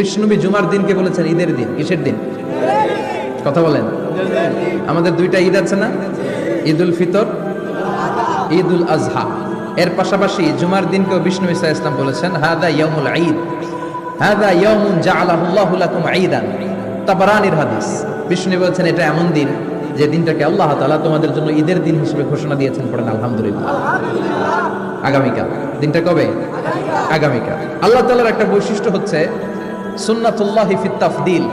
বিষ্ণুনবী জুমার দিনকে বলেছেন ঈদের দিন। কিসের দিন? কথা বলেন। আমাদের দুইটা ঈদ আছে না, ঈদুল ফিতর, ঈদুল আজহা। এর পাশাপাশি জুমার দিনকেও বিষ্ণু ঈসা ইসলাম বলেছেন হাদা ইয়াউমুল ঈদ, হাদা ইয়াউমুন জাআলাহুল্লাহু লাকুম ঈদান। তাবারানির হাদিস। বিষ্ণু বলেছেন এটা এমন দিন যে দিনটাকে আল্লাহ তাআলা তোমাদের জন্য ঈদের দিন হিসেবে ঘোষণা দিয়েছেন। পড়েন আলহামদুলিল্লাহ। আগামীকাল। দিনটা কবে? আগামীকাল। আল্লাহ তাআলার একটা বৈশিষ্ট্য হচ্ছে সুন্নাতুল্লাহি ফিত তাফদিল।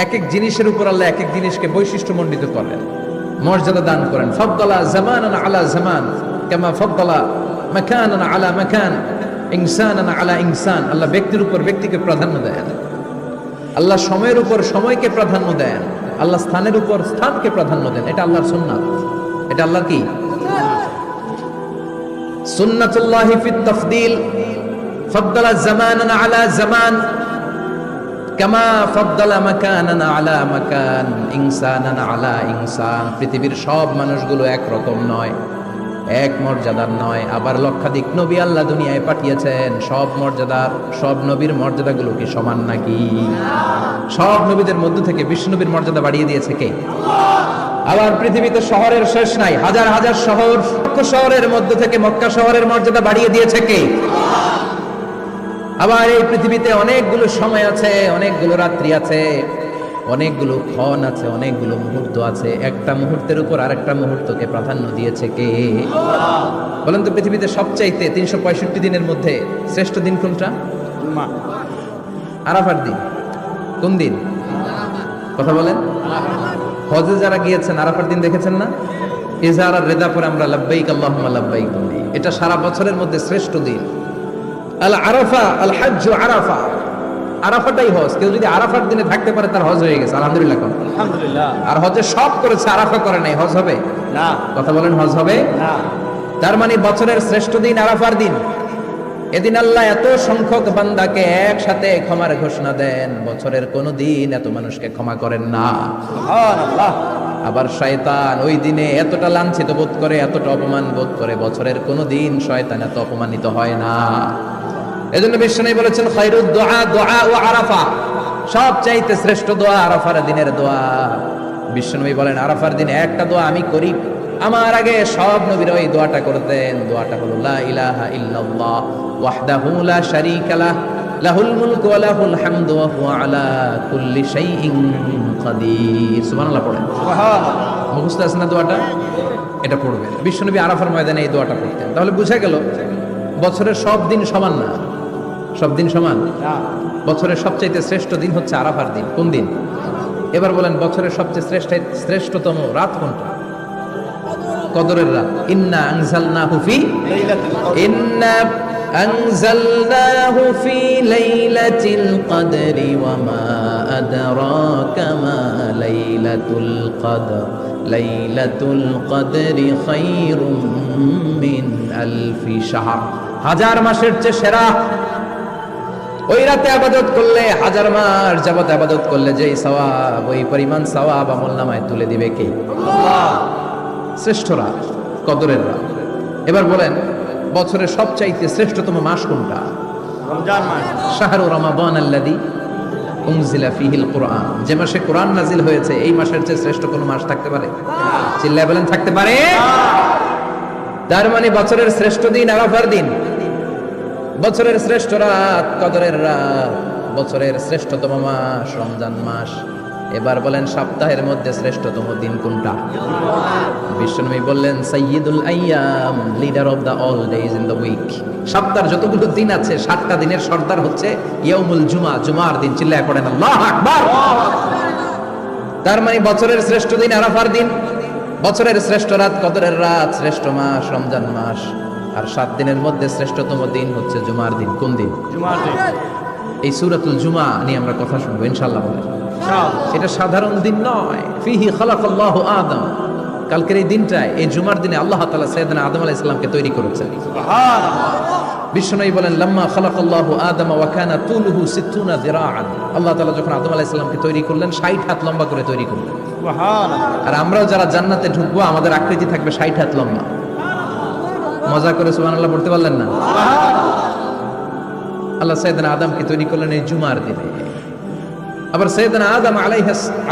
এক এক জিনিসের উপর আল্লাহ এক এক জিনিসকে বৈশিষ্ট্যমণ্ডিত করেন, মর্যাদা দান করেন। ফাদ্দালা জামানান আলা জামান কামা ফাদ্দালা মাকানান আলা মাকান, ইনসানান আলা ইনসান। আল্লাহ ব্যক্তির উপর ব্যক্তিকে প্রাধান্য দেন, আল্লাহ সময়ের উপর সময়কে প্রাধান্য দেন, আল্লাহ স্থানের উপর স্থানকে প্রাধান্য দেন। এটা আল্লাহর সুন্নাত। এটা আল্লাহর কি? সুন্নাতুল্লাহি ফিত তাফদিল। ফাদ্দালা জামানান আলা জামান কামা ফাদ্দালা মাকানান আলা মাকান, ইনসানান আলা ইনসান। পৃথিবীর সব মানুষগুলো একরকম নয়, এক মর্যাদার নয়। আবার লক্ষাধিক নবী আল্লাহ দুনিয়ায় পাঠিয়েছেন, সব মর্যাদার, সব নবীর মর্যাদাগুলো কি সমান নাকি? সব নবীদের মধ্য থেকে বিষ্ণু নবীর মর্যাদা বাড়িয়ে দিয়েছে কে? আবার পৃথিবীতে শহরের শেষ নাই, হাজার হাজার শহর, শহরের মধ্য থেকে মক্কা শহরের মর্যাদা বাড়িয়ে দিয়েছে কে? আবার এই পৃথিবীতে অনেকগুলো সময় আছে, অনেকগুলো রাত্রি আছে, অনেকগুলো ক্ষণ আছে, অনেকগুলো মুহূর্ত আছে। একটা মুহূর্তের উপর আরেকটা মুহূর্তকে প্রাধান্য দিয়েছে কে? বলেন তো, পৃথিবীতে সবচাইতে 365 দিনের মধ্যে শ্রেষ্ঠ দিন কোনটা? আরাফার দিন। কোন দিন? কথা বলেন। হজে যারা গিয়েছেন আরাফার দিন দেখেছেন না? ইজহার আর রেদা পরে আমরা লাব্বাইক আল্লাহুম্মা লাব্বাইক বলি। এটা সারা বছরের মধ্যে শ্রেষ্ঠ দিন। আল আরাফা আল হজ্জ আরাফা। আরাফাটাই হজ। কেউ যদি আরাফার দিনে থাকতে পারে তার হজ হয়ে গেছে। আলহামদুলিল্লাহ। আলহামদুলিল্লাহ। আর হজে সব করেছে, আরাফা করে নাই, হজ হবে না। কথা বলেন, হজ হবে না। তার মানে বছরের শ্রেষ্ঠ দিন আরাফার দিন। এদিন আল্লাহ এত সংখ্যক বান্দাকে একসাথে ক্ষমার ঘোষণা দেন, বছরের কোন দিন এত মানুষকে ক্ষমা করেন না। সুবহানাল্লাহ। আবার শয়তান ওই দিনে এতটা লাঞ্ছিত বোধ করে, এতটা অপমান বোধ করে, বছরের কোন দিন শয়তান এত অপমানিত হয় না। এজন্য বিশ্বনবী বলেছেন খায়রুদ দুআ দুআ ও আরাফা। সবচাইতে শ্রেষ্ঠ দোয়া আরাফার দিনের দোয়া। বিশ্বনবী বলেন আরাফার দিনে একটা দোয়া আমি করি, আমার আগে সব নবীরা ওই দোয়াটা করতেন। দোয়াটা হলো লা ইলাহা ইল্লাল্লাহ ওয়াহদাহু লা শারীকা লাহ লাহুল মুলকু ওয়া লাহুল হামদু ওয়া হুয়া আলা কুল্লি শাইইন কাদির। সুবহানাল্লাহ পড়েন। সুবহানাল্লাহ। মুখস্থ আছে না দোয়াটা? এটা পড়বেন। বিশ্বনবী আরাফার ময়দানে এই দোয়াটা পড়তেন। তাহলে বুঝা গেল বছরের সব দিন সমান না। সব দিন সমান না। বছরের সবচেয়ে শ্রেষ্ঠ দিন হচ্ছে আরাফার দিন। কোন দিন? এবার বলেন বছরের সবচেয়ে শ্রেষ্ঠতম রাত কোনটা? কদরের রাত। ইন্না আনজালনাহু ফি ইন্না আনজালনাহু ফি লাইলাতিল কদরি ওয়া মা আদরাকা মা লাইলাতুল কদর লাইলাতুল কদরি খায়রুম মিন আলফি শাহর। হাজার মাসের চেয়ে সেরা। ওই রাতে ইবাদত করলে, হাজার মাস যাবত ইবাদত করলে যেই সওয়াব, ওই পরিমাণ সওয়াব আমলনামায় তুলে দিবে কে? আল্লাহ। শ্রেষ্ঠ রাত কদরের রাত। এবার বলেন বছরের সবচাইতে শ্রেষ্ঠতম মাস কোনটা? রমজান মাস। শাহরু রমাদান আল্লাযী উনজিলা ফীহিল কুরআন। যে মাসে কোরআন নাজিল হয়েছে, এই মাসের চেয়ে শ্রেষ্ঠ কোনো মাস থাকতে পারে? চিল্লায় বলেন, থাকতে পারে? তার মানে বছরের শ্রেষ্ঠ দিন আরাফার দিন, বছরের শ্রেষ্ঠ রাত কদরের রাত, বছরের শ্রেষ্ঠতম মাস রমজান মাস। এবার বলেন সপ্তাহের মধ্যে শ্রেষ্ঠতম দিন কোনটা? বিশ্বনবী বললেন সাইয়্যিদুল আইয়াম, leader of the all days in the week. সপ্তাহের যতগুলো দিন আছে 7টা দিনের সর্দার হচ্ছে ইয়াউমুল জুমা, জুমার দিন। চিল্লায় পড়েন আল্লাহু আকবার। তার মানে বছরের শ্রেষ্ঠ দিন আরাফার দিন, বছরের শ্রেষ্ঠ রাত কদরের রাত, শ্রেষ্ঠ মাস রমজান মাস। আর 7 দিনের মধ্যে শ্রেষ্ঠতম দিন হচ্ছে জুমার দিন। কোন দিন? জুমার দিন। এই সূরাতুল জুমা নিয়ে আমরা কথা শুনবো ইনশাআল্লাহ। এটা সাধারণ দিন নয়। ফিহি খালাকাল্লাহু আদম। কালকের এই দিনটায়, এই জুমার দিনে আল্লাহ তাআলা সাইয়েদনা আদম আলাইহিস সালামকে তৈরি করেছেন। সুবহানাল্লাহ। বিশ্বনবী বলেন লাম্মা খালাকাল্লাহু আদম ওয়া কানা তুলুহু 60 যিরাআন। আল্লাহ তাআলা যখন আদম আলাইহিস সালামকে তৈরি করলেন 60 হাত লম্বা করে তৈরি করলেন। সুবহানাল্লাহ। আর আমরাও যারা জান্নাতে ঢুকবো আমাদের আকৃতি থাকবে 60 হাত লম্বা। মজা করে সুবহানাল্লাহ পড়তে পারলেন না? আল্লাহ সাইয়েদনা আদমকে তৈরি করলেন এই জুমার দিনে। আবার সাইয়েদনা আদম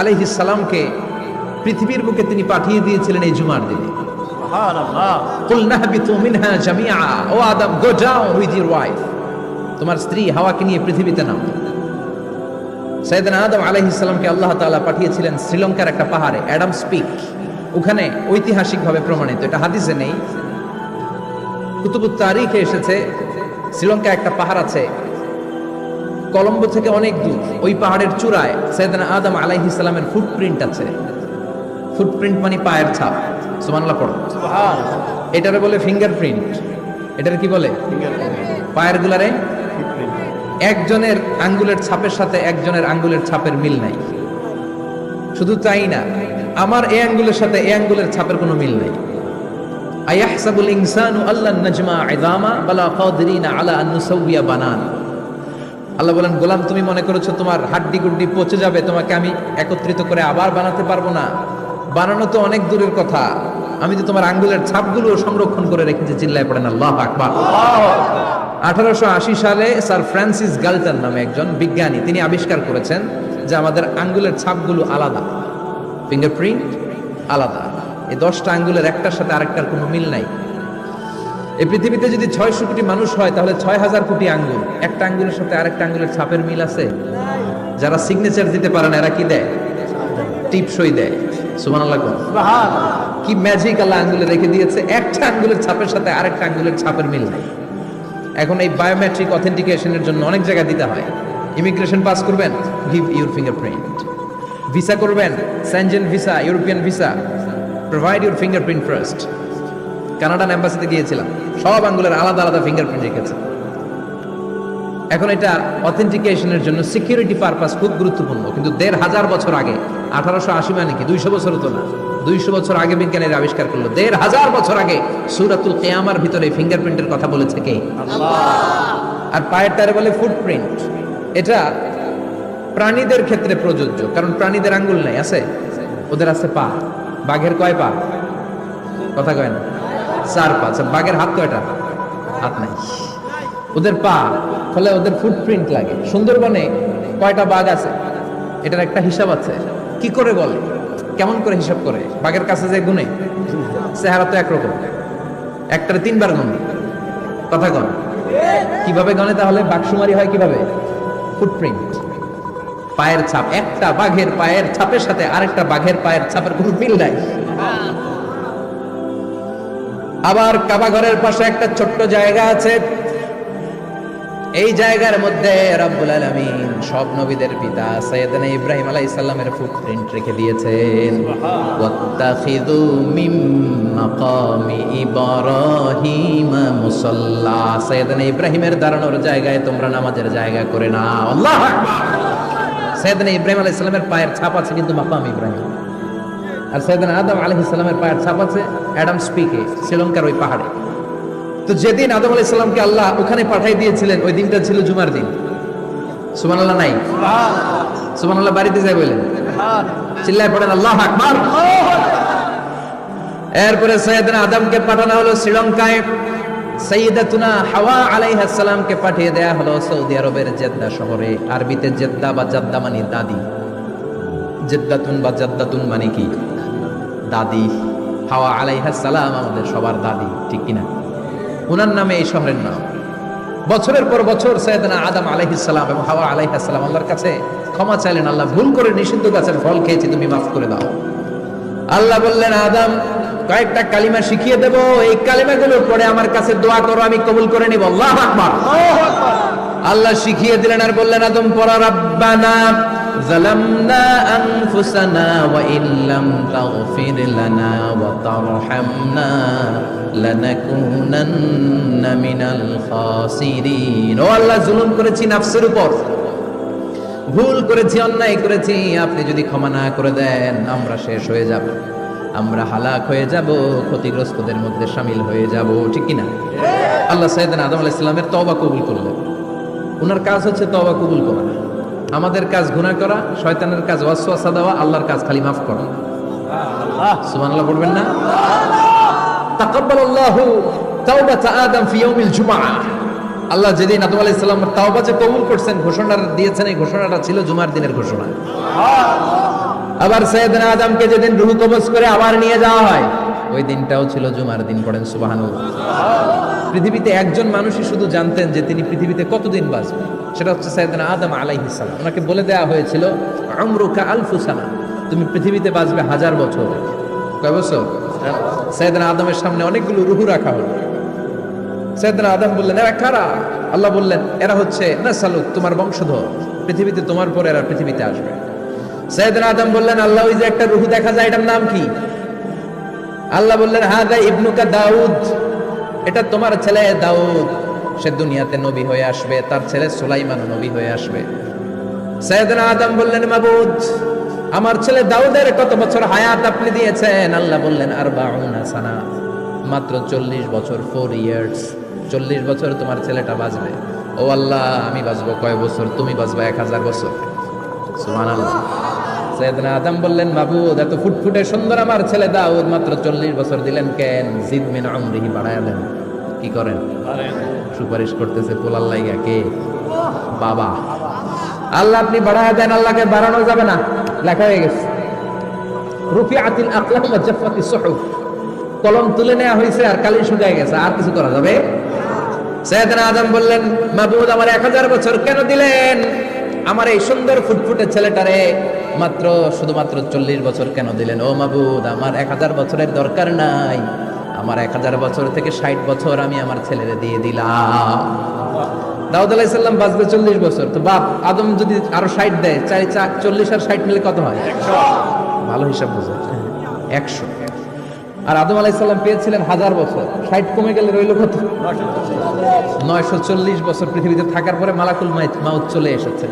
আলাইহিস সালামকে পৃথিবীর বুকে তিনি পাঠিয়ে দিয়েছিলেন এই জুমার দিনে। সুবহানাল্লাহ। কুল নাহবিতু মিনহা জামিআ, O Adam go down with your wife, তোমার স্ত্রী হাওয়াকে নিয়ে পৃথিবীতে নামো। সাইয়েদনা আদম আলাইহিস সালামকে আল্লাহ তাআলা পাঠিয়েছিলেন শ্রীলঙ্কার একটা পাহাড়ে, অ্যাডামস পিক। ওখানে ঐতিহাসিকভাবে প্রমাণিত, এটা হাদিসে নেই, কুতুবুত তারিখে এসেছে। শ্রীলঙ্কা একটা পাহাড় আছে, কলম্বো থেকে অনেক দূর। ওই পাহাড়ের চূড়ায় সাইয়েদনা আদম আলাইহিস সালামের ফুটপ্রিন্ট আছে। ফুটপ্রিন্ট মানে পায়ের ছাপ। সুবহানাল্লাহ পড়ো। সুবহানাল্লাহ। এটারে বলে ফিঙ্গারপ্রিন্ট। এটারে কি বলে? পায়ের গুলারে একজনের আঙ্গুলের ছাপের সাথে একজনের আঙ্গুলের ছাপের মিল নাই। শুধু তাই না, আমার এই আঙ্গুলের সাথে এই আঙ্গুলের ছাপের কোনো মিল নাই। আয়াহসাবুল ইনসানু আল্লান নাজমা ইযামা বালা কাদিরিনা আলা আন নুসাউইয়া বানান। আল্লাহ বলেন, গোলাম তুমি মনে করেছো তোমার হাড্ডি গুড্ডি পচে যাবে, তোমাকে আমি একত্রিত করে আবার বানাতে পারবো না? বানানো তো অনেক দূরের কথা, আমি তো তোমার আঙ্গুলের ছাপগুলো সংরক্ষণ করে রেখেছি। চিল্লায় পড়েন আল্লাহু আকবার। 1880 সালে স্যার ফ্রান্সিস গাল্টন নামে একজন বিজ্ঞানী, তিনি আবিষ্কার করেছেন যে আমাদের আঙ্গুলের ছাপগুলো আলাদা, ফিঙ্গারপ্রিন্ট আলাদা। এই 10টা আঙ্গুলের একটার সাথে আরেকটার কোনো মিল নাই। এই পৃথিবীতে যদি 600 কোটি মানুষ হয়, তাহলে 6000 কোটি আঙ্গুল, একটা আঙ্গুলের সাথে আরেকটা আঙ্গুলের ছাপের মিল আছে? যারা সিগনেচার দিতে পারে না এরা কি দেয়? টিপসই দেয়। সুবহানাল্লাহ। কি ম্যাজিক আল্লাহ আঙ্গুলে রেখে দিয়েছে, একটা আঙ্গুলের ছাপের সাথে আরেকটা আঙ্গুলের ছাপের মিল নাই। এখন এই বায়োমেট্রিক অথেন্টিকেশনের জন্য অনেক জায়গায় দিতে হয়। ইমিগ্রেশন পাস করবেন, গিভ ইউর ফিঙ্গারপ্রিন্ট। ভিসা করবেন, Schengen visa, European visa, provide your fingerprint first. Canadian এম্বাসিতে গিয়েছিলাম, সব আঙ্গুলের আলাদা আলাদা ফিঙ্গারপ্রিন্ট রেখেছে। এখন এটা অথেন্টিকেশনের জন্য সিকিউরিটি পারপাস খুব গুরুত্বপূর্ণ। কিন্তু 1500 বছর আগে, 1880 মানে কি 200 বছর তো না, 200 বছর আগে বিজ্ঞানীরা আবিষ্কার করলো। 1500 বছর আগে সূরাতুল কিয়ামার ভিতরে ফিঙ্গারপ্রিন্টের কথা বলেছে কে? আল্লাহ। আর পায়ের টারে বলে ফুটপ্রিন্ট। এটা প্রাণীদের ক্ষেত্রে প্রযোজ্য, কারণ প্রাণীদের আঙ্গুল নাই, আছে? ওদের আছে পা। বাঘের কয় পা? কথা কয় না, 4 পা। বাঘের হাত কয়টা? হাত নাই, ওদের পা। ফলে ওদের ফুটপ্রিন্ট লাগে। সুন্দরবনে কয়টা বাঘ আছে? এটার একটা হিসাব আছে। কি করে বলে, কেমন করে হিসাব করে? বাঘের কাছে যে গুনে, চেহারা তো একরকম, একটারে 3 বার গুনে। কথা কন, কিভাবে গনে? তাহলে বাঘসুমারি হয় কিভাবে? ফুটপ্রিন্ট, পায়ের ছাপ। একটা বাঘের পায়ের ছাপের সাথে আরেকটা বাঘের পায়ের ছাপের কোনো মিল নাই। আবার কাবা ঘরের পাশে একটা ছোট্ট জায়গা আছে, এই জায়গার মধ্যে রব্বুল আলামিন সব নবীদের পিতা সাইয়েদনা ইব্রাহিম আলাইহিস সালামের ফুটপ্রিন্ট রেখে দিয়েছেন। ওয়াত্তাখিযু মিন মাকামি ইব্রাহিম মুসাল্লা, সাইয়েদনা ইব্রাহিমের দাঁড়ানোর জায়গায় তোমরা নামাজের জায়গা করে নাও। আল্লাহু আকবার। সাইয়েদনা ইব্রাহিম আলাইহিস সালামের পায়ের ছাপ আছে কিন্তু মাকাম ইব্রাহিম। আর সাইয়েদনা আদম আলাইহিস সালামের পায়ের ছাপ আছে অ্যাডামস পিকে, শ্রীলঙ্কার ওই পাহাড়ে। তো যেদিন আদম আলাইহিস সালামকে আল্লাহ ওখানে পাঠিয়ে দিয়েছিলেন, ওই দিনটা ছিল জুমার দিন। সুবহানাল্লাহ নাই? সুবহানাল্লাহ বাড়িতে যাই বলেন, চিল্লায় পড়েন আল্লাহু আকবার। এরপরে সাইয়েদনা আদমকে পাঠানো হলো শ্রীলঙ্কায়, সাইয়্যিদাতুনা হাওয়া আলাইহিস সালামকে পাঠিয়ে দেয়া হলো সৌদি আরবের জেদ্দা শহরে। আরবিতে জেদ্দা বা জাদ্দা মানে দাদি, জেদ্দাতুন বা জাদ্দাতুন মানে কি? দাদি। হাওয়া আলাইহিস সালাম আমাদের সবার দাদি, ঠিক কিনা? ওনার নামে এই শহরের নাম। বছরের পর বছর সাইয়েদনা আদম আলাইহিস সালাম এবং হাওয়া আলাইহিস সালাম আল্লাহর কাছে ক্ষমা চাইলেন, আল্লাহ ভুল করে নিষিদ্ধ গাছের ফল খেয়েছি, তুমি মাফ করে দাও। আল্লাহ বললেন, আদম কয়েকটা কালিমা শিখিয়ে দেব, এই কালিমাগুলো পড়ে আমার কাছে দোয়া করো, আমি কবুল করে নিব। আল্লাহু আকবার। আল্লাহ শিখিয়ে দিলেন আর বললেন, আদম পড়া, রাব্বানা যালামনা আনফুসানা ওয়া ইল্লাম তাগফির লানা ওয়া তারহামনা লানাকুনান্না মিনাল খাসিরিন। ও আল্লাহ, জুলুম করেছি নাফসের উপর, ভুল করেছি, অন্যায় করেছি, আপনি যদি ক্ষমা না করে দেন আমরা শেষ হয়ে যাব, আমরা হালাক হয়ে যাব, ক্ষতিগ্রস্তদের মধ্যে শামিল হয়ে যাব, ঠিক কিনা? আল্লাহ সাইয়েদনা আদম আলাইহিস সালামের তওবা কবুল করলেন। ওনার কাজ হচ্ছে তওবা কবুল করা। আমাদের কাজ গুনাহ করা, শয়তানের কাজ ওয়াসওয়াসা দেওয়া, আল্লাহর কাজ খালি মাফ করা। সুবহানাল্লাহ পড়বেন না? তাকাব্বালাল্লাহু তাওবাতা আদম ফি ইয়াউমিল জুমআহ। আল্লাহ যেদিন আদম আলাইহিস সালাম তাওবা যে কবুল করছেন, ঘোষণা দিয়েছেন, এই ঘোষণাটা ছিল জুমার দিনের ঘোষণা। আবার সাইয়েদনা আদমকে যেদিন রূহ কবজ করে আবার নিয়ে যাওয়া হয়, ওই দিনটাও ছিল জুমার দিন। পড়েন সুবহানাল্লাহ। পৃথিবীতে একজন মানুষই শুধু জানতেন যে তিনি পৃথিবীতে কতদিন বাঁচবেন, সেটা হচ্ছে সাইয়েদনা আদম আলাইহিস সালাম। ওনাকে বলে দেওয়া হয়েছিল উমরুকা আলফু সানা, তুমি পৃথিবীতে বাঁচবে 1000 বছর। কয় বছর? সাইয়েদনা আদমের সামনে অনেকগুলো রূহ রাখা হলো। সাইয়েদনা আদম বললেন, এরা কারা? আল্লাহ বললেন, এরা হচ্ছে নাসালুক, তোমার বংশধর, পৃথিবীতে তোমার পরে এরা পৃথিবীতে আসবে। সাইয়েদনা আদম বললেন, আল্লাহ ওই যে একটা রূহ দেখা যায়, এটার নাম কি? আল্লাহ বললেন, হাদা ইবনুকা দাউদ, এটা তোমার ছেলে দাউদ, সে দুনিয়াতে নবী হয়ে আসবে, তার ছেলে সুলাইমান নবী হয়ে আসবে। সাইয়েদনা আদম বললেন, মাবুদ, আমার ছেলে দাউদের কত বছর হায়াত আপনি দিয়েছেন? আল্লাহ বললেন, 40 সানা, মাত্র 40 বছর, 4 ইয়ার্স, 40 বছর তোমার ছেলেটা বাঁচবে। ও আল্লাহ, আমি বাঁচবো কয় বছর? তুমি বাঁচবা 1000 বছর। সুবহানাল্লাহ। সাইয়েদনা আদম বললেন, মাবুদ, এত ফুটফুটে সুন্দর আমার ছেলে দাউদ, মাত্র 40 বছর দিলেন কেন? জিদ মিন উমরিহি, বাড়ায়া দেন। কি করেন? সুপারিশ করতেছে পোলার লাইগা। কে? বাবা। আল্লাহ আপনি বাড়ায়া দেন। আল্লাহকে বাড়ানো যাবে না, লেখা হয়ে গেছে। রুফিআতিল আকলাম ওয়া জাফফাতিস সুহুফ, কলম তুলে নেওয়া হয়েছে আর কালি শুকায় গেছে, আর কিছু করা যাবে? সাইয়েদনা আদম বললেন, মাবুদ, আমার 1000 বছর কেন দিলেন? আমার এই সুন্দর ফুটফুটে ছেলেটারে মাত্র শুধুমাত্র 40 বছর কেন দিলেন? ও মাবুদ, আমার 1000 বছরের দরকার নাই, আমার 1000 বছর থেকে 60 বছর আমি আমার ছেলেরে দিয়ে দিলাম। দাউদ আলাইহিস সালাম বাঁচবে 40 বছর, তো বাপ আদম যদি আরো 60 দেয়, 40 আর 60 মিলে কত হয়? 100। ভালো হিসাব বুঝে, 100। আর আদম আলাইহিস সালাম পেয়েছিলেন 1000 বছর, 60 কমে গেলে রইল কত? 940 বছর পৃথিবীতে থাকার পরে মালাকুল মাউত চলে এসেছে।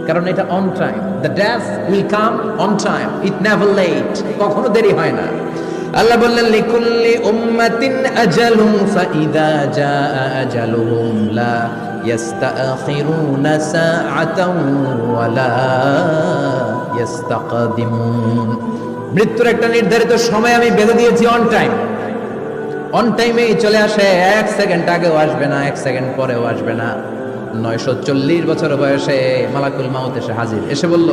কারণ এটা on time, the death will come on time, it never late, কখনো দেরি হয় না। আল্লাহ বললেন, লিকুল্লি উম্মাতিন আজালুন ফাইদা জাআ আজালুহুম লা ইস্তাখিরুনা সাআতান ওয়া লা ইস্তাকদিমুন। মৃত্যুর একটা নির্ধারিত সময় আমি বেঁধে দিয়েছি, অন টাইম। অন টাইমেই চলে আসে, 1 সেকেন্ড আগেও আসবে না, 1 সেকেন্ড পরেও আসবে না। 940 বছর বয়সে মালাকুল মাউত এসে হাজির, এসে বলল,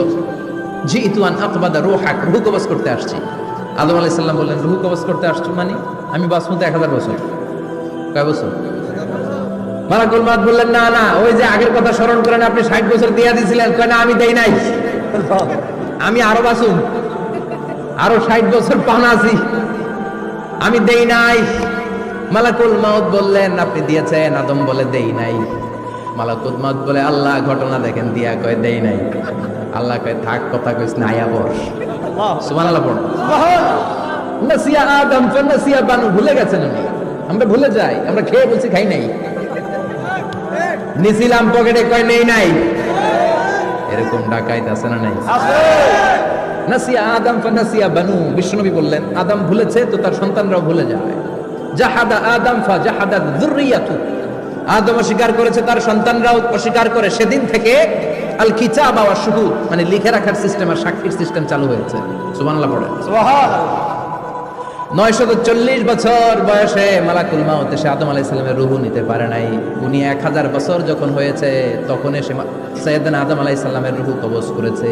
জিতু আন আকবাদা রূহাক, রূহ কবজ করতে আসছি। আদম আলাইহিস সালাম বললেন, রূহ কবজ করতে আসছো মানে? আমি বাঁচবো তো 1000 বছর। কয় বছর? মালাকুল মাউত বললেন, না না, ওই যে আগের কথা স্মরণ করেন, আপনি 60 বছর দিয়া দিয়েছিলেন। কয় না, আমি দেই নাই, আমি আরো বাঁচুন, আরো 60 বছর পাওনা আছি, আমি দেই নাই। মালাকুল মাউত বললেন, আপনি দিয়েছেন। আদম বলে, দেই নাই। মালাকুল মাউত বলে, আল্লাহ ঘটনা দেখেন, দিয়া কয় দেই নাই। আল্লাহ কয়, থাক, কথা কইস না, আয়া বস। সুবহানাল্লাহ পড়ো। নাসিয়া আদম ফানাসিয়া বানু, ভুলে গেছেন উনি। আমরা ভুলে যাই, আমরা খেয়ে বলছি খাই নাই, নিছিলাম পকেটে, কয় নেই নাই। এরকম ডাকাইত আছে না নাই? নাসিয়া আদম ফানাসিয়া বানু, বিশ্বনবী বললেন, আদম ভুলেছে তো তার সন্তানরাও ভুলে যায়। জাহাদা আদম ফাজাহাদাত যুররিয়াতু, আদম অস্বীকার করেছে, তার সন্তানরাও অস্বীকার করে। সেদিন থেকে আল কিতাব ওয়া শুহুদ, মানে লিখে রাখার সিস্টেম আর সাক্ষীর সিস্টেম চালু হয়েছে। সুবহানাল্লাহ পড়ে। সুবহানাল্লাহ। 940 বছর বয়সে মালাকুল মাউত এসে আদম আলাইহিস সালামের রূহ নিতে পারে নাই। উনি 1000 বছর যখন হয়েছে, তখন এসে সাইয়েদনা আদম আলাইহিস সালামের রূহ কবজ করেছে।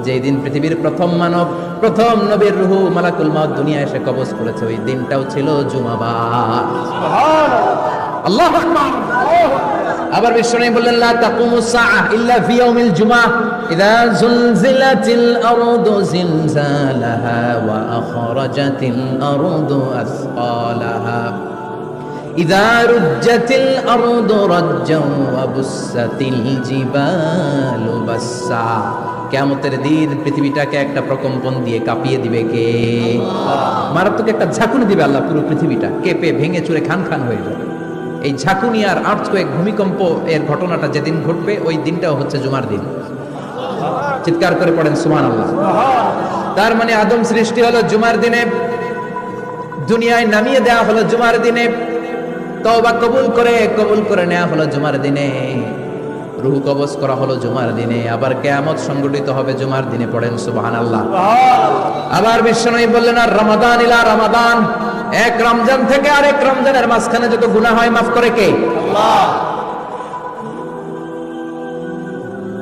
যেই দিন পৃথিবীর প্রথম মানব, প্রথম নবীর রূহ মালাকুল মাউত দুনিয়ায় এসে কবজ করেছে, ওই দিনটাও ছিল জুমাবার। সুবহানাল্লাহ, আল্লাহু আকবার। আবার বিশ্বনবী বললেন, লা তাকুমুস সাআহ ইল্লা ফি ইয়াউমিল জুমআহ ইযা যুলজিলাতিল আরদু জিলজালাহা ওয়া আখরাজাতিল আরদু আসকালাহা ইযা রুজ্জাতিল আরদু রাজ্জান ওয়া বুসাতিল জিবালু বাসসা। কিয়ামতের দিন পৃথিবীটাকে একটা প্রকম্পন দিয়ে কাঁপিয়ে দিবে কে? মারাত্মক একটা ঝাঁকুনি দিবে আল্লাহ, পুরো পৃথিবীটা কেঁপে ভেঙে চুরে খান খান হয়ে যাবে। এই ঝাঁকুনি আর আর্থকোয়েক, ভূমিকম্প এর ঘটনাটা যেদিন ঘটবে, ওই দিনটাও হচ্ছে জুমার দিন। চিৎকার করে পড়েন সুবহানাল্লাহ। তার মানে আদম সৃষ্টি হলো জুমার দিনে, দুনিয়ায় নামিয়ে দেওয়া হলো জুমার দিনে, তওবা কবুল করে নেওয়া হলো জুমার দিনে, রূহ কবজ করা হলো জুমার দিনে, আবার কিয়ামত সংগঠিত হবে জুমার দিনে। পড়েন সুবহানাল্লাহ। আবার বিশ্বনবী বললেন, আর রমাদান ইলা রমাদান, এক রমজান থেকে আরেক রমজানের মাঝখানে যত গুনাহ হয় মাফ করে কে? আল্লাহ।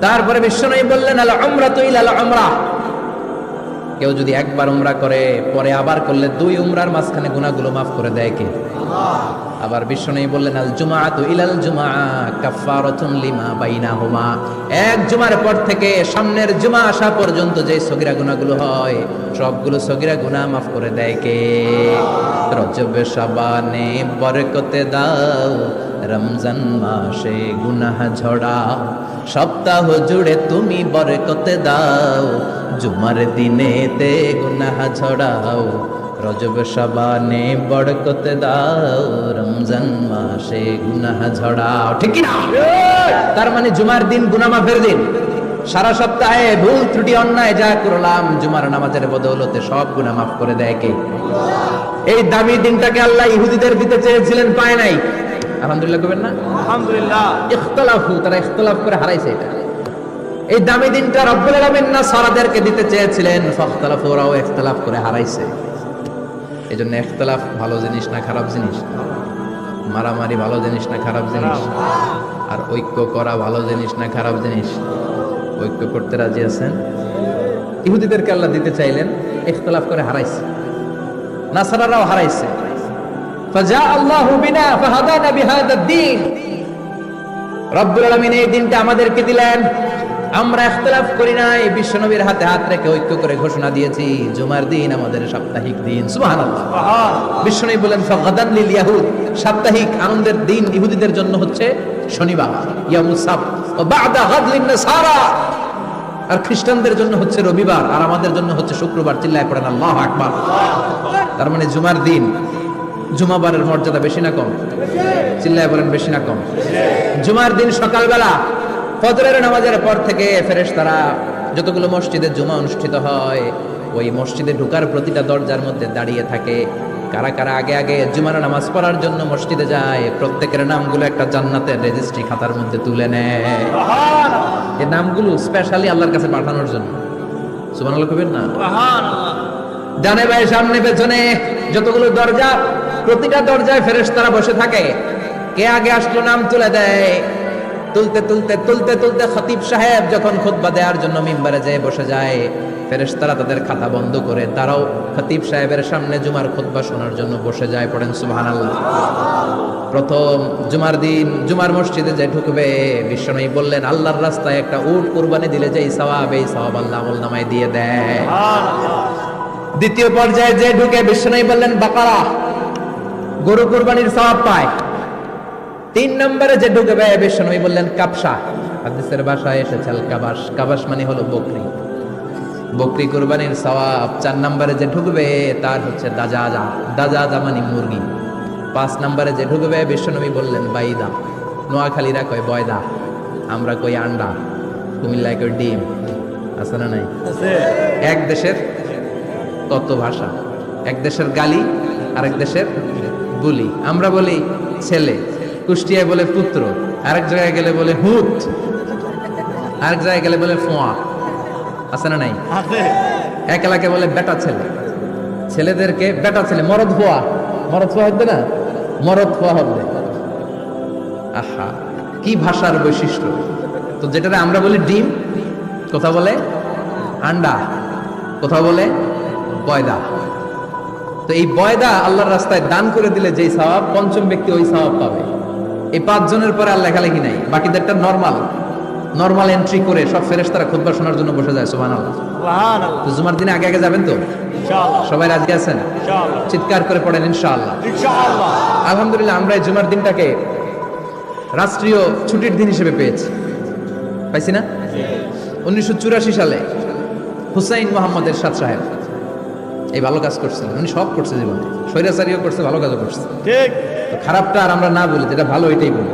তারপরে বিশ্বনবী বললেন আল উমরাতু ইলাল উমরাহ, কেউ যদি একবার উমরা করে পরে আবার করলে 2 উমরার মাঝখানে গুনাহগুলো মাফ করে দেয় কে? আল্লাহ। আবার বিশ্বনবী বললেন আল জুমআতু ইলাল জুমআ কাফফারাতুন লিমা বাইনাহুমা, এক জুমার পর থেকে সামনের জুমা আসা পর্যন্ত যে সগীরা গুনাহগুলো হয় সবগুলো সগীরা গুনাহ মাফ করে দেয় কে? রজব শাবানে বরকতে দাও, রমজান মাসে গুনাহ ঝড়াও, সপ্তাহ জুড়ে তুমি বরকতে দাও, জুমার দিনেতে গুনাহ ঝড়াও, রজব শাবানে বরকতে দাও, রমজান মাসে গুনাহ ঝড়াও। ঠিক কি না? তার মানে জুমার দিন গুনাহ মাফের দিন। সারা সপ্তাহে ভুল ত্রুটি অন্যায় যা করলাম জুমার নামাজের বদৌলতে সব গুনাহ মাফ করে দেয় কে? এই দামি দিনটাকে আল্লাহ ইহুদিদের দিতে চেয়েছিলেন, পায় নাই। আলহামদুলিল্লাহ কবেন না? আলহামদুলিল্লাহ। ইখতিলাফু, তারা ইখতিলাফ করে হারাইছে এটা। এই দামি দিনটা রব্বুল আলামিন নাসারাদেরকে দিতে চেয়েছিলেন, ফাখতালাফু, ওরাও ইখতিলাফ করে হারাইছে। এজন্য ইখতিলাফ ভালো জিনিস না খারাপ জিনিস? মারামারি ভালো জিনিস না খারাপ জিনিস? আর ঐক্য করা ভালো জিনিস না খারাপ জিনিস? ঐক্য করতে রাজি আছেন? ইহুদিদেরকে আল্লাহ দিতে চাইলেন, ইখতিলাফ করে হারাইছে। নাসারারাও হারাইছে। ফাজা আল্লাহু বিনা ফাহাদানা বিহাদাদ দ্বীন, রব্বুল আলামিন এই দিনটা আমাদেরকে দিলেন, আমরা ইখতিলাফ করি নাই, বিশ্বনবীর হাতে হাত রেখে ঐক্য করে ঘোষণা দিয়েছি জুমার দিন আমাদের সাপ্তাহিক দিন। সুবহানাল্লাহ। বিশ্বনবী বলেন ফাগাদান লিল ইয়াহুদ, সাপ্তাহিক আনন্দের দিন ইহুদিদের জন্য হচ্ছে শনিবার, ইয়ামুস সাbt, ওয়া বা'দা গাদ লিন নাসারা, আর খ্রিস্টানদের জন্য হচ্ছে রবিবার, আর আমাদের জন্য হচ্ছে শুক্রবার। চিল্লায় পড়েন আল্লাহু আকবার। তার মানে জুমার দিন, জুমাবারের মর্যাদা বেশি না কম? চিল্লায় বলেন বেশি না কম? জুমার দিন সকালবেলা ফজরের নামাজের পর থেকে ফেরেশতারা যতগুলো মসজিদে জুমা অনুষ্ঠিত হয় ওই মসজিদে ঢোকার প্রতিটা দরজার মধ্যে দাঁড়িয়ে থাকে। কারা কারা আগে আগে জুমার নামাজ পড়ার জন্য মসজিদে যায়, প্রত্যেকের নামগুলো একটা জান্নাতের রেজিস্ট্রি খাতার মধ্যে তুলে নেয়। এই নামগুলো স্পেশালি আল্লাহর কাছে পাঠানোর জন্য। সুবহানাল্লাহ কইবেন না? সুবহানাল্লাহ। ডানে বায়ে সামনে পেছনে যতগুলো দরজা, প্রতিটা দরজায় ফেরেশতারা বসে থাকে। কে আগে আসলো নাম তুলে দেয়। তুলতে তুলতে তুলতে তুলতে খতিব সাহেব যখন খুতবা দেওয়ার জন্য মিম্বারে যেয়ে বসে যায়, ফেরেশতারা তাদের খাতা বন্ধ করে তারাও খতিব সাহেবের সামনে জুমার খুতবা শোনার জন্য বসে যায়। পড়েন সুবহানাল্লাহ। প্রথম জুমার দিন জুমার মসজিদে যে ঢুকবে, বিশ্বনবী বললেন আল্লাহর রাস্তায় একটা উট কুরবানি দিলে যেই সওয়াব, এই সওয়াব আল্লাহ আমলনামায় দিয়ে দেয়। দ্বিতীয় পর্যায়ে যে ঢুকে, বিশ্বনবী বললেন বাকারা, গরু কুরবানির সওয়াব পায়। 3 নম্বরে যে ঢুকবে, বিশ্বনবী বললেন কাবসা, হাদিসের ভাষায় এসেছে আল কাবাস, কাবাস মানে হলো বকরি, বকরি কুরবানির সওয়াব। 4 নম্বরে যে ঢুকবে তার হচ্ছে দাজাজা, দাজাজা মানে মুরগি। 5 নম্বরে যে ঢুকবে, বিশ্বনবী বললেন বাইদা, নোয়াখালীরা কয় বয়দা, আমরা কই আন্ডা, কুমিল্লায় কই ডিম। আছে না নাই? এক দেশের কত ভাষা, এক দেশের গালি আর এক দেশের বুলি। আমরা বলি ছেলে, কুষ্টিয়ায় বলে পুত্র, আরেক জায়গায় গেলে বলে হুত, আরেক জায়গায় গেলে বলে ফোয়া। আছে না নাই? এক এলাকায় বলে বেটা ছেলে, ছেলেদেরকে বেটা ছেলে, মরদ ফোয়া, মরদ ফোয়া হবে না, মরদ ফোয়া হবে। আহা, কি ভাষার বৈশিষ্ট্য! তো যেটা আমরা বলি ডিম, কথা বলে আন্ডা, কথা বলে বয়দা। তো এই বয়দা আল্লাহর রাস্তায় দান করে দিলে যেই সওয়াব, পঞ্চম ব্যক্তি ওই সওয়াব পাবে। এই 5 জনের পরে আর লেখালেখি নাই, বাকিদেরটা নরমাল এন্ট্রি করে সব ফেরেশতারা খুতবা শোনার জন্য বসে যায়। সুবহানাল্লাহ। সুবহানাল্লাহ। তো জুমার দিনে আগে আগে যাবেন তো ইনশাআল্লাহ? সবাই রাজি আছেন? ইনশাআল্লাহ। চিৎকার করে পড়েন ইনশাআল্লাহ। ইনশাআল্লাহ। আলহামদুলিল্লাহ, আমরা এই জুমার দিনটাকে রাষ্ট্রীয় ছুটির দিন হিসেবে পেয়েছি, পাইছি না? 1984 সালে হুসাইন মোহাম্মদ এরশাদ সাহেব এই ভালো কাজ করছিলেন। উনি সব করছে জীবনে, স্বৈরাচারীও করছে, ভালো কাজও করছে। ঠিক। তো খারাপটা আর আমরা না বলি, যেটা ভালো এটাই বলি।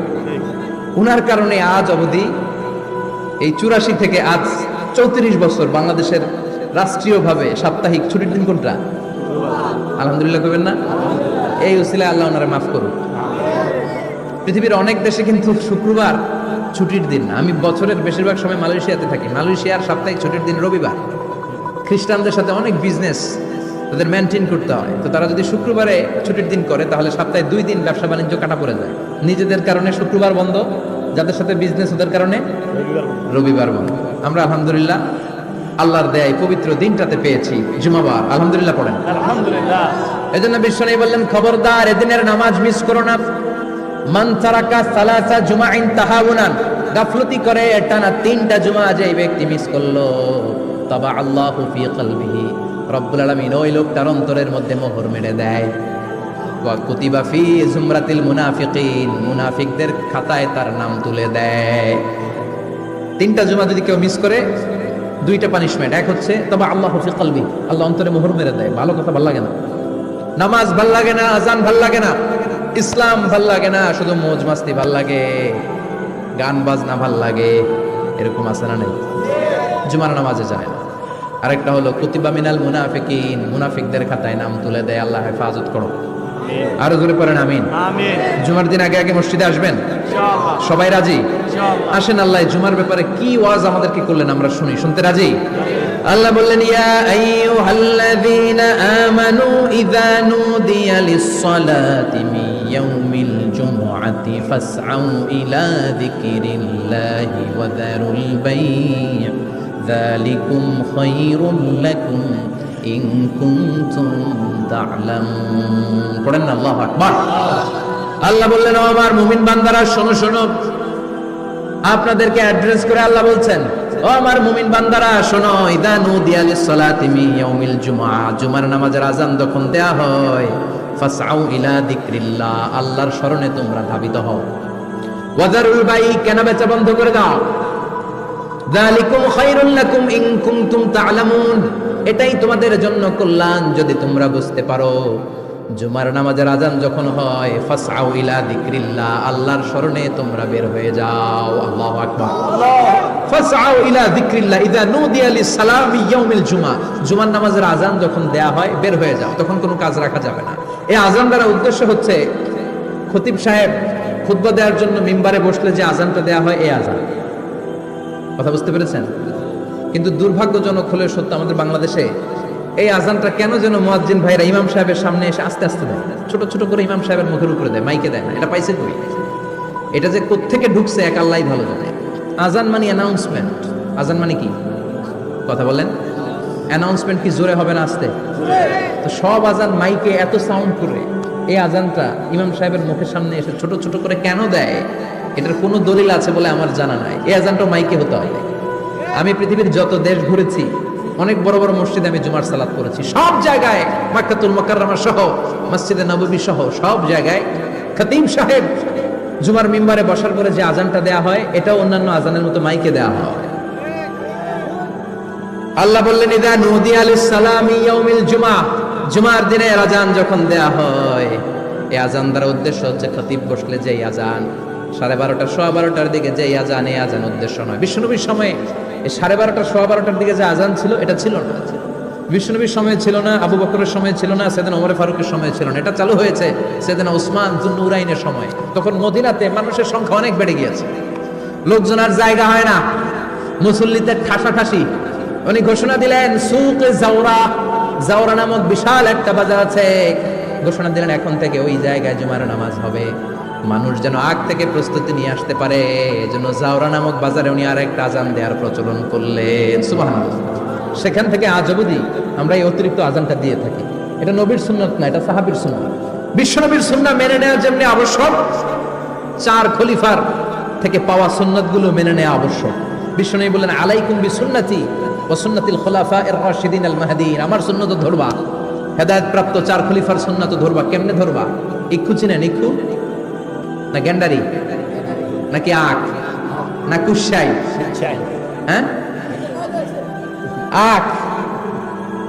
উনার কারণে আজ অবধি এই 84 থেকে আজ 34 বছর বাংলাদেশের রাষ্ট্রীয়ভাবে সাপ্তাহিক ছুটির দিন কোনটা? আলহামদুলিল্লাহ কইবেন না? এই উসিলায় আল্লাহ ওনারে মাফ করুন। পৃথিবীর অনেক দেশে কিন্তু শুক্রবার ছুটির দিন না। আমি বছরের বেশিরভাগ সময় মালয়েশিয়াতে থাকি, মালয়েশিয়ার সাপ্তাহিক ছুটির দিন রবিবার। খ্রিস্টানদের সাথে অনেক বিজনেস তাদের মেনটেন করতে হয়, তো তারা যদি শুক্রবারে ছুটির দিন করে তাহলে সপ্তাহে 2 দিন ব্যবসা বাণিজ্য কাটা পড়ে যায়। নিজেদের কারণে শুক্রবার বন্ধ, যাদের সাথে বিজনেস ওদের কারণে রবিবার বন্ধ। আমরা আলহামদুলিল্লাহ আল্লাহর দেয় পবিত্র দিনটাতে পেয়েছি জুমাবার, আলহামদুলিল্লাহ পড়েন আলহামদুলিল্লাহ। এজন্য বিশ্বনবী বললেন খবরদার এদিনের নামাজ মিস করো না। মান তারাকা সালাসা জুমাইন তাহাউনান, গাফলতি করে টানা 3টা জুমা যে ব্যক্তি মিস করলো, তাবা আল্লাহু ফি কলবিহি, রব্বুল আলামিন ওই লোকটার অন্তরের মধ্যে মোহর মেরে দেয়। ওয়া কুতিবা ফি জুমরাতিল মুনাফিকিন, মুনাফিকদের খাতায় তার নাম তুলে দেয়। 3টা জুমা যদি কেউ মিস করে 2টা পানিশমেন্ট। এক হচ্ছে তবে আল্লাহু ফি কলবি, আল্লাহ অন্তরে মোহর মেরে দেয়। ভালো কথা ভালো লাগে না, নামাজ ভাল লাগে না, আজান ভাল লাগে না, ইসলাম ভাল লাগে না, শুধু মৌজ মাস্তি ভাল লাগে, গান বাজনা ভাল লাগে, এরকম আছে না নাই? জুমার নামাজে যায় না। আরেকটা হলো কুতিবা মিনাল মুনাফিকিন, মুনাফিকদের খাতায় নাম তুলে দেয়। আল্লাহ হেফাজত করো। আরো জোরে পড়েন আমিন। আমিন। জুমার দিন আগে আগে মসজিদে আসবেন ইনশাআল্লাহ। সবাই রাজি? ইনশাআল্লাহ। আসেন আল্লাহ জুমার ব্যাপারে কি ওয়াজ আমাদেরকে করলেন আমরা শুনি, শুনতে রাজি? আল্লাহ বললেন ইয়া আইয়ুহাল্লাযীনা আমানু ইযা নুদিয়া লিস-সালাতি মিন ইয়াউমিল জুমআতি ফাসআউ ইলা যিকরিল্লাহি ওয়া যারুল বাই', যালিকুম খায়রুল লাকুম ইন কুনতুম তা'লামুন। পড়েন না আল্লাহু আকবার। আল্লাহ বললেন ও আমার মুমিন বান্দারা শোনো শোনো, আপনাদেরকে অ্যাড্রেস করে আল্লাহ বলছেন ও আমার মুমিন বান্দারা শোনো, ইযা নুদিয়া লিস-সালাতি মিন ইয়াউমিল জুমআ, জুমার নামাজের আযান যখন দেয়া হয়, ফাসআউ ইলা যিকরিল্লাহ, আল্লাহর স্মরণে তোমরা ধাবিত হও। ওয়া যারুল বাই', কেনা বেচা বন্ধ করে দাও। যালিকুম খায়রুল লাকুম ইন কুনতুম তা'লামুন, এটাই তোমাদের জন্য কল্যাণ যদি তোমরা বুঝতে পারো। জুমার নামাজের আযান যখন হয়, ফাসআউ ইলা যিকরিল্লাহ, আল্লাহর স্মরণে তোমরা বের হয়ে যাও। আল্লাহু আকবার। ফাসআউ ইলা যিকরিল্লাহ ইযা নুদিয়া লিস-সালামি ইয়াউমিল জুমআ, জুমার নামাজের আযান যখন দেয়া হয় বের হয়ে যাও, তখন কোনো কাজ রাখা যাবে না। এই আযান দ্বারা উদ্দেশ্য হচ্ছে খতিব সাহেব খুতবা দেওয়ার জন্য মিম্বারে বসলে যে আযানটা দেয়া হয় এই আযান। কথা বুঝতে পেরেছেন? কিন্তু দুর্ভাগ্যজনক হলে সত্য, আমাদের বাংলাদেশে এই আজানটা কেন যেন মুয়াজ্জিন ভাইরা ইমাম সাহেবের সামনে এসে আস্তে আস্তে দেয়, ছোট ছোট করে ইমাম সাহেবের মুখের উপরে দেয়, মাইকে দেয় না। এটা পাইছে কই? এটা যে কোত্থেকে ঢুকছে এক আল্লাহই ভালো জানে। আজান মানে অ্যানাউন্সমেন্ট। আজান মানে কি? কথা বলেন। অ্যানাউন্সমেন্ট কি জোরে হবে না আস্তে? তো সব আজান মাইকে এত সাউন্ড করে, এই আজানটা ইমাম সাহেবের মুখের সামনে এসে ছোট ছোট করে কেন দেয়? এটার কোনো দলিল আছে বলে আমার জানা নাই। এই আজানটা মাইকে হতে হবে। আমি পৃথিবীর যত দেশ ঘুরেছি, অনেক বড় বড় মসজিদে আমি জুমার সালাত করেছি, সব জায়গায় মক্কাতুল মুকাররমা সহ মসজিদে নববী সহ সব জায়গায় খতিব সাহেব জুমার মিম্বারে বসার পরে যে আজানটা দেয়া হয়, এটাও অন্যান্য আজানের মতো মাইকে দেয়া হয়। আল্লাহ বললেন ইযা নুদিয়া লিস-সালামি ইয়াউমিল জুমআ, জুমার দিনে আজান যখন দেয়া হয়, এই আজান দ্বারা উদ্দেশ্য হচ্ছে খতিব বসলে যে আজান 12:30 12:15 দিকে যে আজান, এই আজান উদ্দেশ্য নয়। বিশ্বনবীর সময়ে এই 12:30 12:15 দিকে যে আজান ছিল এটা ছিল না। বিশ্বনবীর সময় ছিল না, আবু বকরের সময় ছিল না, সাইয়েদনা ওমর ফারুকের সময় ছিল না। এটা চালু হয়েছে সাইয়েদনা উসমান যুন্নুরাইনের সময়। তখন মদিনাতে মানুষের সংখ্যা অনেক বেড়ে গিয়েছে, লোকজন আর জায়গা হয় না, মুসল্লিতে ঠাসাঠাসি। উনি ঘোষণা দিলেন সুকে জাওরা, জাওরা নামক বিশাল একটা বাজার আছে, ঘোষণা দিলেন এখন থেকে ওই জায়গায় জুমার নামাজ হবে। মানুষ যেন আগ থেকে প্রস্তুতি নিয়ে আসতে পারে, এজন্য জাওরা নামক বাজারে উনি আর একটা আজান দেওয়ার প্রচলন করলেন। সুবহানাল্লাহ। সেখান থেকে আজ অবধি আমরা এই অতিরিক্ত আজানটা দিয়ে থাকি। এটা নবীর সুন্নাত না, এটা সাহাবীর সুন্নাত। বিশ্বনবীর সুন্নাহ মেনে নেওয়া যেমনি আবশ্যক, 4 খলিফার থেকে পাওয়া সুন্নাতগুলো মেনে নেওয়া আবশ্যক। বিশ্বনবী বললেন আলাইকুম বিসুন্নতি ওয়া সুন্নাতিল খুলাফায়ে রাশিদিন আল মাহদিয়িন, আমার সুন্নাত ধরবা, হেদায়েত প্রাপ্ত 4 খলিফার সুন্নাত ধরবা। কেমনে ধরবা? ইক্ষু চিনেন? ইক্ষু না গ্যান্ডারি নাকি আখ না কুশাই? হ্যাঁ, আখ।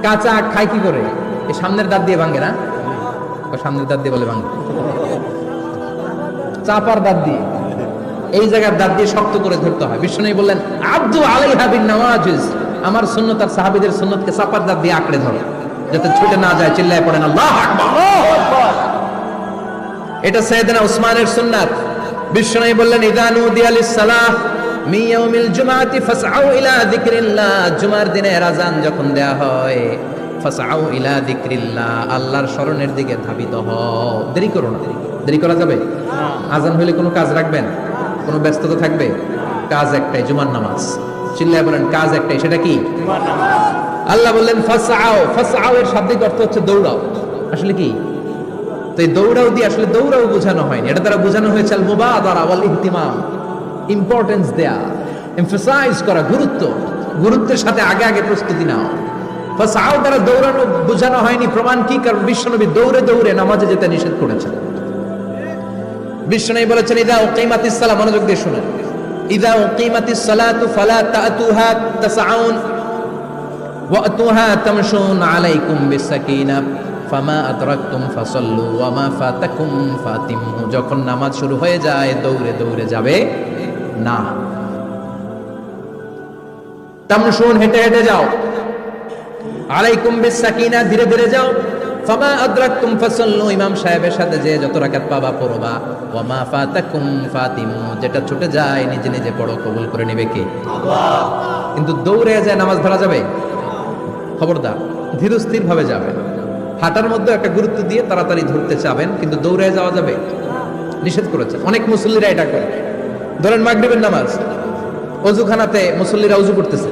কাঁচা আখ খায় কি করে? এই সামনের দাঁত দিয়ে ভাঙে না? সামনের দাঁত দিয়ে বলে ভাঙে, চাপার দাঁত দিয়ে, এই জায়গার দাঁত দিয়ে শক্ত করে ধরতে হয়। বিশ্বনবী বললেন আব্দু আলাইহা বিন নওয়াজিজ, আমার সুন্নাত আর সাহাবীদের সুন্নাতকে চাপার দাঁত দিয়ে আঁকড়ে ধরো, যাতে ছুটে না যায়। চিল্লায় পড়েন আল্লাহু আকবার। এটা সাইয়েদনা উসমানের সুন্নাত। বিশ্বনবী বললেন ইযা নুদিয়া লিস-সালাহ মিন ইয়াউমিল জুমআতি ফাসআউ ইলা যিকরিল্লাহ, জুমার দিনে আযান যখন দেয়া হয়, ফাসআউ ইলা যিকরিল্লাহ, আল্লাহর স্মরণের দিকে ধাবিত হও। দেরি করো না। দেরি করা যাবে? আযান হইলে কোনো কাজ রাখবেন? কোনো ব্যস্ততা থাকবে? কাজ একটাই, জুমার নামাজ। চিল্লায় বলেন কাজ একটাই, সেটা কি? আল্লাহ বললেন ফাসআও। ফাসআও এর শাব্দিক অর্থ হচ্ছে দৌড়াও। আসলে কি? তো এই দৌড়াও দিয়ে আসলে দৌড়াও বোঝানো হয়নি, এটা দ্বারা বোঝানো হয়েছে আল মুবাদারা ওয়াল ইহতিমাম, ইম্পর্টেন্স দেয়া, এমফাসাইজ করা, গুরুত্বের সাথে আগে আগে প্রস্তুতি নাও। ফাসআও দ্বারা দৌড়ানো বোঝানো হয়নি। প্রমাণ কি? কারণ বিশ্বনবী দৌড়ে দৌড়ে নামাজে যেতে নিষেধ করেছেন। বিশ্বনবী বলেছেন ইদা উকিমাতিস সালাহ, মনোযোগ দিয়ে শুনেন, ইদা উকিমাতিস সালাতু ফালা তাতুহা তাসআউন ওয়া আতুহা তামশুন আলাইকুম বিসাকিনাহ ফামা আদরাকতুম ফাসাল্লু ওয়া মা ফাতাকুম ফাতিমু। যখন নামাজ শুরু হয়ে যায় দৌড়ে দৌড়ে যাবে না। তামশুন, হেঁটে হেঁটে যাও। আলাইকুম বিসাকিনাহ, ধীরে ধীরে যাও। ফামা আদরাকতুম ফাসাল্লু, ইমাম সাহেবের সাথে যে যত রাকাত পাবা পড়বা। ওয়া মা ফাতাকুম ফাতিমু, যেটা ছুটে যায় নিজে নিজে পড়ো, কবুল করে নেবে কে? আল্লাহ। কিন্তু দৌড়ে যায় নামাজ ধরা যাবে? খবরদার, ধীরস্থির ভাবে যাবেন। হাঁটার মধ্যে একটা গুরুত্ব দিয়ে তাড়াতাড়ি ধরতে চাবেন, কিন্তু দৌড়ে যাওয়া যাবে? নিষেধ করেছে। অনেক মুসল্লিরা এটা করে। ধরেন মাগরিবের নামাজ, ওযুখানাতে মুসল্লিরা ওযু করতেছে,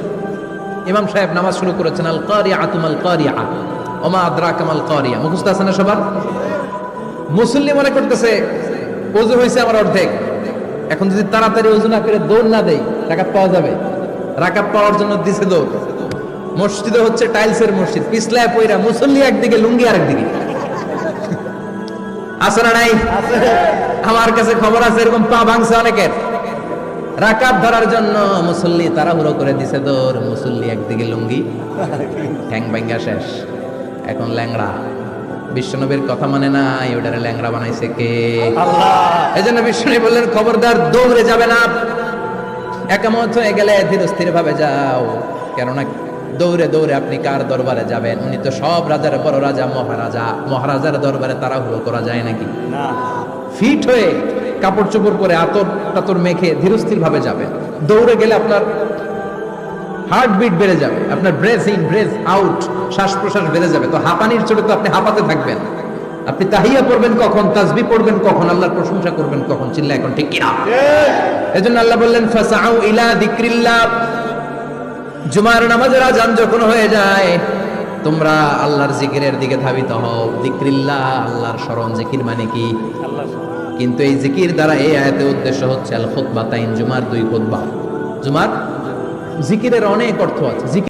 ইমাম সাহেব নামাজ শুরু করেছেন আল কারিআতু মাল কারিআ ওমা আদরাকা মাল কারিআ, মুখস্থ আছে না সবার? মুসল্লি মনে করতেছে ওযু হয়েছে আমার অর্ধেক, এখন যদি তাড়াতাড়ি ওযু না করে দৌড় না দেই রাকাত পাওয়া যাবে? রাকাত পাওয়ার জন্য দিছে দৌড়। মসজিদে হচ্ছে টাইলসের মসজিদ, পিছলায় পয়রা মুসল্লি একদিকে, লুঙ্গি আরেকদিকে। আছে না নাই? আমার কাছে খবর আছে এরকম পা ভাঙছে অনেকের। রাকাত ধরার জন্য মুসল্লি তাড়াহুড়ো করে দিছে দৌড়, মুসল্লি একদিকে লুঙ্গি, ঠ্যাং ভাঙ্গা শেষ, এখন ল্যাংড়া। বিশ্বনবীর কথা মানে নাই, ওটারে ল্যাংড়া বানাইছে কে? আল্লাহ। এজন্য বিশ্বনবী বললেন খবরদার দৌড়ে যাবে না, একামত হয়ে গেলে ধীরস্থির ভাবে যাও। কেননা দৌড়ে দৌড়ে আপনি কার দরবারে যাবেন? উনি তো সব রাজার বড় রাজা, মহারাজা। মহারাজার দরবারে তাড়াহুড়ো করা যায় নাকি? না। ফিট হয়ে কাপড় চোপড় পরে আতর টাতর মেখে ধীরস্থির ভাবে যাবেন। দৌড়ে গেলে আপনার হার্টবিট বেড়ে যাবে, আপনার ব্রেথ ইন ব্রেথ আউট, শ্বাস প্রশ্বাস বেড়ে যাবে। তো হাঁপানির চোটে তো আপনি হাঁপাতে থাকবেন। আপনি তাহিয়া পড়বেন কখন, তাসবিহ পড়বেন কখন, আল্লাহর প্রশংসা করবেন কখন? চিল্লা এখন ঠিক কিনা? এজন্য আল্লাহ বললেন ফাসআউ ইলা যিকরিল্লাহ। জুমার নামাজের আযান যখন হয়ে যায় তোমরা আল্লাহর জিকিরের দিকে ধাবিত হও। যিকরিল্লাহ, আল্লাহর স্মরণ। জিকির মানে কি? আল্লাহর স্মরণ। কিন্তু এই জিকির দ্বারা এই আয়াতের উদ্দেশ্য হচ্ছে আল খুতবাতাইন, জুমার দুই খুতবা। জুমার জিকিরের অনেক অর্থ আছে।